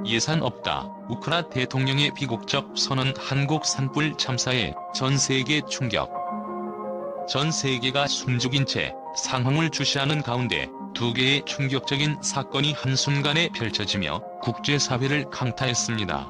예산 없다. 우크라 대통령의 비국적 선언. 한국 산불 참사에 전 세계 충격. 전 세계가 숨죽인 채 상황을 주시하는 가운데 두 개의 충격적인 사건이 한순간에 펼쳐지며 국제사회를 강타했습니다.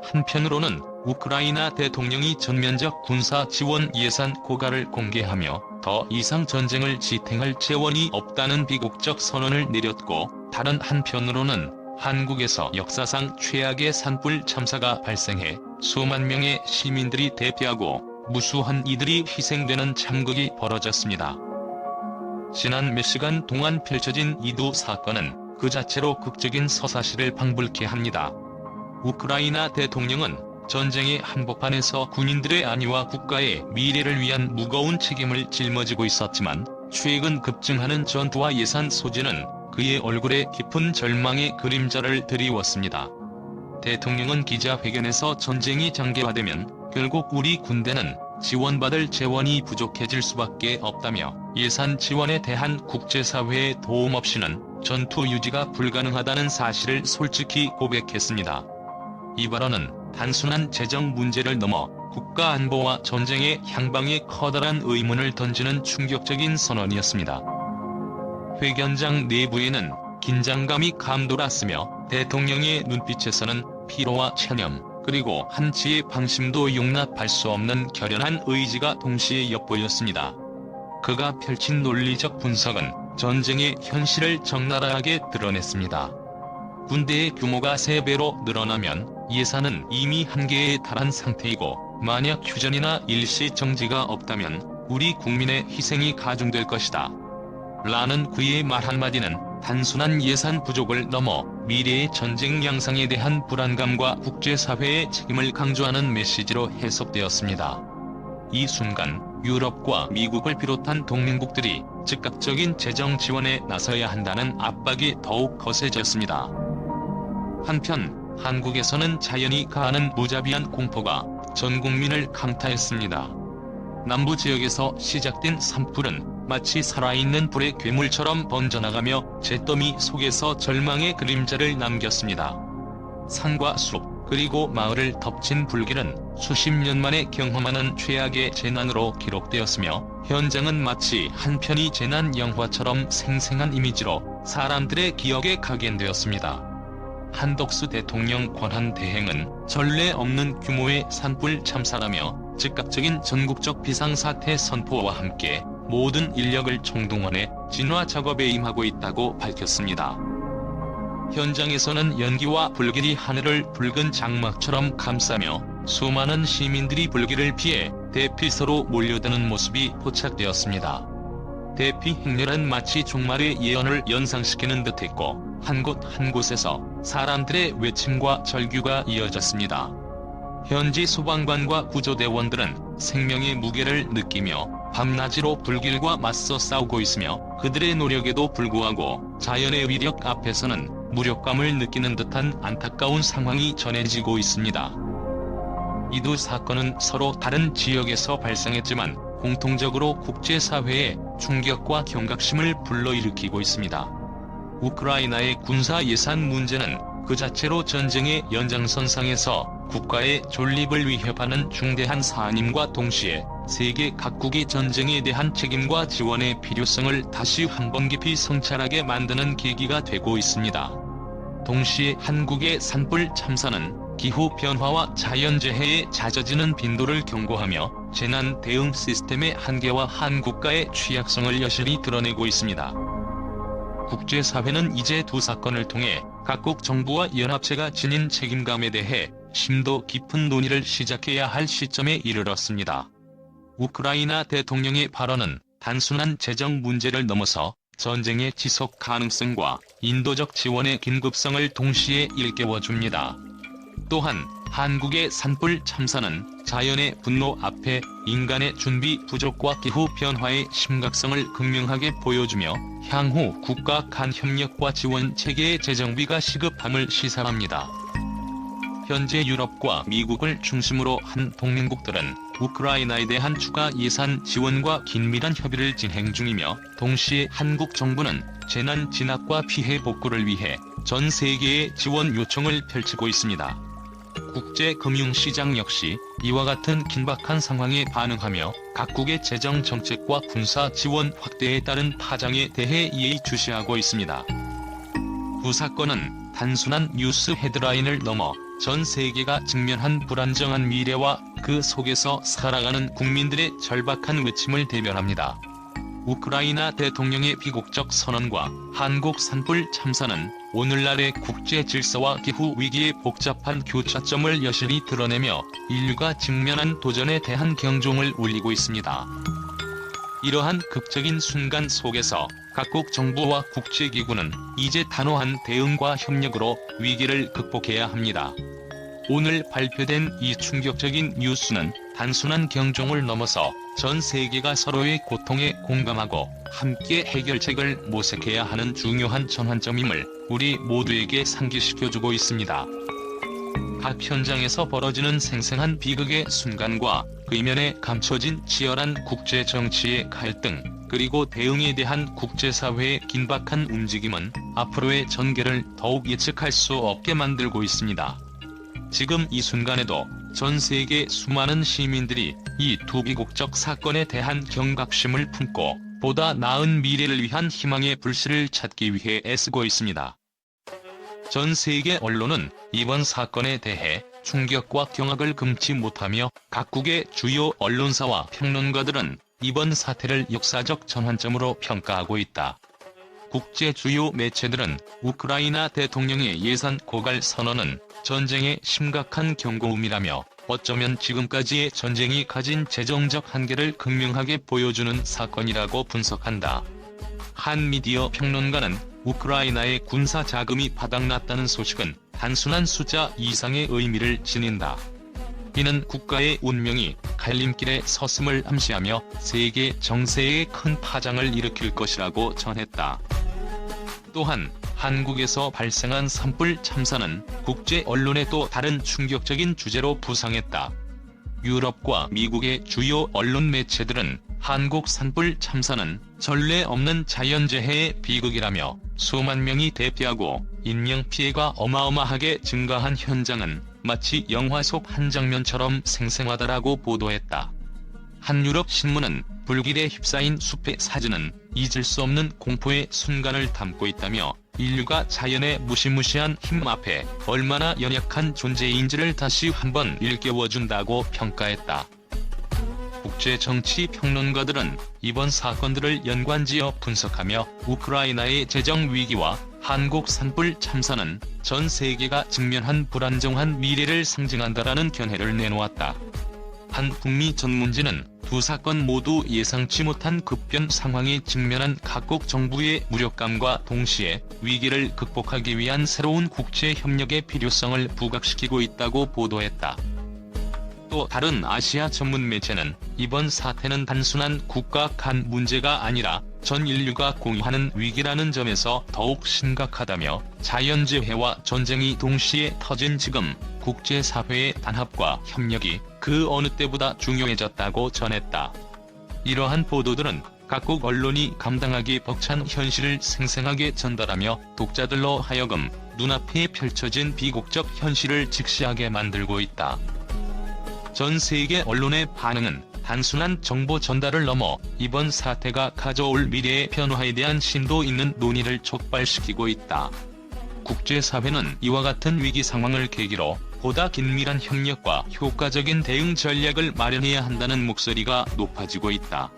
한편으로는 우크라이나 대통령이 전면적 군사 지원 예산 고갈을 공개하며 더 이상 전쟁을 지탱할 재원이 없다는 비국적 선언을 내렸고, 다른 한편으로는 한국에서 역사상 최악의 산불 참사가 발생해 수만 명의 시민들이 대피하고 무수한 이들이 희생되는 참극이 벌어졌습니다. 지난 몇 시간 동안 펼쳐진 이 두 사건은 그 자체로 극적인 서사시를 방불케 합니다. 우크라이나 대통령은 전쟁의 한복판에서 군인들의 안위와 국가의 미래를 위한 무거운 책임을 짊어지고 있었지만, 최근 급증하는 전투와 예산 소진은 그의 얼굴에 깊은 절망의 그림자를 드리웠습니다. 대통령은 기자회견에서 전쟁이 장기화되면 결국 우리 군대는 지원받을 재원이 부족해질 수밖에 없다며, 예산 지원에 대한 국제사회의 도움 없이는 전투 유지가 불가능하다는 사실을 솔직히 고백했습니다. 이 발언은 단순한 재정 문제를 넘어 국가 안보와 전쟁의 향방에 커다란 의문을 던지는 충격적인 선언이었습니다. 회견장 내부에는 긴장감이 감돌았으며, 대통령의 눈빛에서는 피로와 체념, 그리고 한치의 방심도 용납할 수 없는 결연한 의지가 동시에 엿보였습니다. 그가 펼친 논리적 분석은 전쟁의 현실을 적나라하게 드러냈습니다. 군대의 규모가 3배로 늘어나면 예산은 이미 한계에 달한 상태이고, 만약 휴전이나 일시정지가 없다면 우리 국민의 희생이 가중될 것이다. 라는 그의 말 한마디는 단순한 예산 부족을 넘어 미래의 전쟁 양상에 대한 불안감과 국제사회의 책임을 강조하는 메시지로 해석되었습니다. 이 순간 유럽과 미국을 비롯한 동맹국들이 즉각적인 재정 지원에 나서야 한다는 압박이 더욱 거세졌습니다. 한편 한국에서는 자연이 가하는 무자비한 공포가 전 국민을 강타했습니다. 남부 지역에서 시작된 산불은 마치 살아있는 불의 괴물처럼 번져나가며 잿더미 속에서 절망의 그림자를 남겼습니다. 산과 숲, 그리고 마을을 덮친 불길은 수십 년 만에 경험하는 최악의 재난으로 기록되었으며, 현장은 마치 한 편의 재난 영화처럼 생생한 이미지로 사람들의 기억에 각인되었습니다. 한덕수 대통령 권한대행은 전례 없는 규모의 산불 참사라며 즉각적인 전국적 비상사태 선포와 함께 모든 인력을 총동원해 진화 작업에 임하고 있다고 밝혔습니다. 현장에서는 연기와 불길이 하늘을 붉은 장막처럼 감싸며 수많은 시민들이 불길을 피해 대피소로 몰려드는 모습이 포착되었습니다. 대피 행렬은 마치 종말의 예언을 연상시키는 듯했고, 한 곳 한 곳에서 사람들의 외침과 절규가 이어졌습니다. 현지 소방관과 구조대원들은 생명의 무게를 느끼며 밤낮으로 불길과 맞서 싸우고 있으며, 그들의 노력에도 불구하고 자연의 위력 앞에서는 무력감을 느끼는 듯한 안타까운 상황이 전해지고 있습니다. 이 두 사건은 서로 다른 지역에서 발생했지만 공통적으로 국제사회의 충격과 경각심을 불러일으키고 있습니다. 우크라이나의 군사 예산 문제는 그 자체로 전쟁의 연장선상에서 국가의 존립을 위협하는 중대한 사안임과 동시에 세계 각국이 전쟁에 대한 책임과 지원의 필요성을 다시 한번 깊이 성찰하게 만드는 계기가 되고 있습니다. 동시에 한국의 산불 참사는 기후변화와 자연재해에 잦아지는 빈도를 경고하며 재난 대응 시스템의 한계와 한 국가의 취약성을 여실히 드러내고 있습니다. 국제사회는 이제 두 사건을 통해 각국 정부와 연합체가 지닌 책임감에 대해 심도 깊은 논의를 시작해야 할 시점에 이르렀습니다. 우크라이나 대통령의 발언은 단순한 재정 문제를 넘어서 전쟁의 지속 가능성과 인도적 지원의 긴급성을 동시에 일깨워줍니다. 또한 한국의 산불 참사는 자연의 분노 앞에 인간의 준비 부족과 기후변화의 심각성을 극명하게 보여주며 향후 국가 간 협력과 지원 체계의 재정비가 시급함을 시사합니다. 현재 유럽과 미국을 중심으로 한 동맹국들은 우크라이나에 대한 추가 예산 지원과 긴밀한 협의를 진행 중이며, 동시에 한국 정부는 재난 진압과 피해 복구를 위해 전 세계에 지원 요청을 펼치고 있습니다. 국제금융시장 역시 이와 같은 긴박한 상황에 반응하며 각국의 재정 정책과 군사 지원 확대에 따른 파장에 대해 예의주시하고 있습니다. 두 사건은 단순한 뉴스 헤드라인을 넘어 전 세계가 직면한 불안정한 미래와 그 속에서 살아가는 국민들의 절박한 외침을 대변합니다. 우크라이나 대통령의 비국적 선언과 한국 산불 참사는 오늘날의 국제 질서와 기후 위기의 복잡한 교차점을 여실히 드러내며 인류가 직면한 도전에 대한 경종을 울리고 있습니다. 이러한 극적인 순간 속에서 각국 정부와 국제기구는 이제 단호한 대응과 협력으로 위기를 극복해야 합니다. 오늘 발표된 이 충격적인 뉴스는 단순한 경종을 넘어서 전 세계가 서로의 고통에 공감하고 함께 해결책을 모색해야 하는 중요한 전환점임을 우리 모두에게 상기시켜주고 있습니다. 각 현장에서 벌어지는 생생한 비극의 순간과 그 이면에 감춰진 치열한 국제 정치의 갈등, 그리고 대응에 대한 국제사회의 긴박한 움직임은 앞으로의 전개를 더욱 예측할 수 없게 만들고 있습니다. 지금 이 순간에도 전 세계 수많은 시민들이 이 두 비극적 사건에 대한 경각심을 품고 보다 나은 미래를 위한 희망의 불씨를 찾기 위해 애쓰고 있습니다. 전 세계 언론은 이번 사건에 대해 충격과 경악을 금치 못하며 각국의 주요 언론사와 평론가들은 이번 사태를 역사적 전환점으로 평가하고 있다. 국제 주요 매체들은 우크라이나 대통령의 예산 고갈 선언은 전쟁의 심각한 경고음이라며 어쩌면 지금까지의 전쟁이 가진 재정적 한계를 극명하게 보여주는 사건이라고 분석한다. 한 미디어 평론가는 우크라이나의 군사 자금이 바닥났다는 소식은 단순한 숫자 이상의 의미를 지닌다. 이는 국가의 운명이 갈림길에 섰음을 암시하며 세계 정세에 큰 파장을 일으킬 것이라고 전했다. 또한 한국에서 발생한 산불 참사는 국제 언론의 또 다른 충격적인 주제로 부상했다. 유럽과 미국의 주요 언론 매체들은 한국 산불 참사는 전례 없는 자연재해의 비극이라며 수만 명이 대피하고 인명피해가 어마어마하게 증가한 현장은 마치 영화 속 한 장면처럼 생생하다라고 보도했다. 한 유럽 신문은 불길에 휩싸인 숲의 사진은 잊을 수 없는 공포의 순간을 담고 있다며 인류가 자연의 무시무시한 힘 앞에 얼마나 연약한 존재인지를 다시 한번 일깨워준다고 평가했다. 국제정치 평론가들은 이번 사건들을 연관지어 분석하며 우크라이나의 재정 위기와 한국 산불 참사는 전 세계가 직면한 불안정한 미래를 상징한다라는 견해를 내놓았다. 한 북미 전문지는 두 사건 모두 예상치 못한 급변 상황에 직면한 각국 정부의 무력감과 동시에 위기를 극복하기 위한 새로운 국제 협력의 필요성을 부각시키고 있다고 보도했다. 또 다른 아시아 전문 매체는 이번 사태는 단순한 국가 간 문제가 아니라 전 인류가 공유하는 위기라는 점에서 더욱 심각하다며 자연재해와 전쟁이 동시에 터진 지금 국제사회의 단합과 협력이 그 어느 때보다 중요해졌다고 전했다. 이러한 보도들은 각국 언론이 감당하기 벅찬 현실을 생생하게 전달하며 독자들로 하여금 눈앞에 펼쳐진 비극적 현실을 직시하게 만들고 있다. 전 세계 언론의 반응은 단순한 정보 전달을 넘어 이번 사태가 가져올 미래의 변화에 대한 심도 있는 논의를 촉발시키고 있다. 국제사회는 이와 같은 위기 상황을 계기로 보다 긴밀한 협력과 효과적인 대응 전략을 마련해야 한다는 목소리가 높아지고 있다.